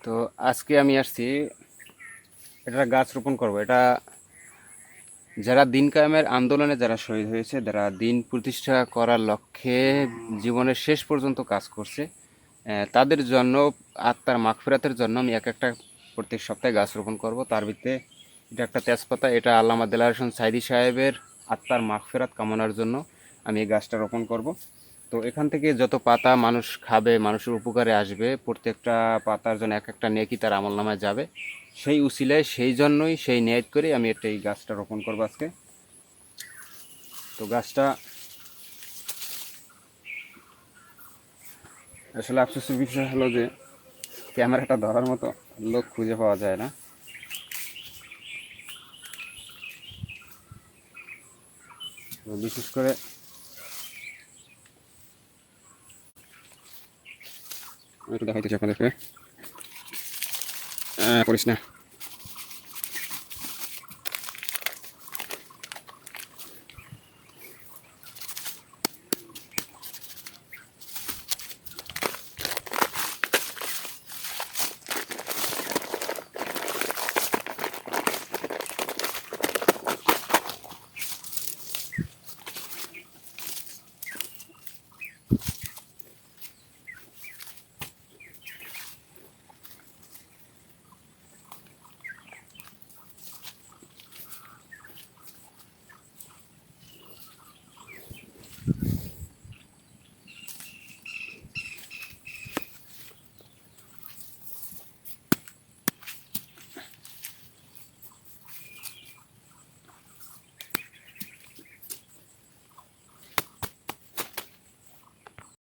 তো আজকে আমি আসছি এটা গাছ রোপণ করব। এটা যারা দিন কায়েমের আন্দোলনে যারা শহীদ হয়েছে, যারা দিন প্রতিষ্ঠা করার লক্ষ্যে জীবনের শেষ পর্যন্ত কাজ করছে, তাদের জন্য আত্মার মাগফিরাতের জন্য আমি এক একটা প্রত্যেক সপ্তাহে গাছ রোপণ করব। তার ভিতরে এটা একটা তেজপাতা, এটা আল্লামা দেলার হোসেন সাইদি সাহেবের আত্মার মাগফিরাত কামনার জন্য আমি এই গাছটা রোপণ করব। তো এখান থেকে যত পাতা মানুষ খাবে, মানুষের উপকারে আসবে, প্রত্যেকটা পাতার জন্য এক একটা নেকি তার আমলনামায় যাবে। সেই উসিলায়, সেই জন্যই, সেই নিয়ত করে আমি একটা এই গাছটা রোপণ করবো আজকে। তো গাছটা আসলে আফসোসের বিষয় হলো যে ক্যামেরাটা ধরার মতো লোক খুঁজে পাওয়া যায় না। তো বিশেষ করে আমি একটু দেখাইতেছি আপনাদেরকে। করিস না।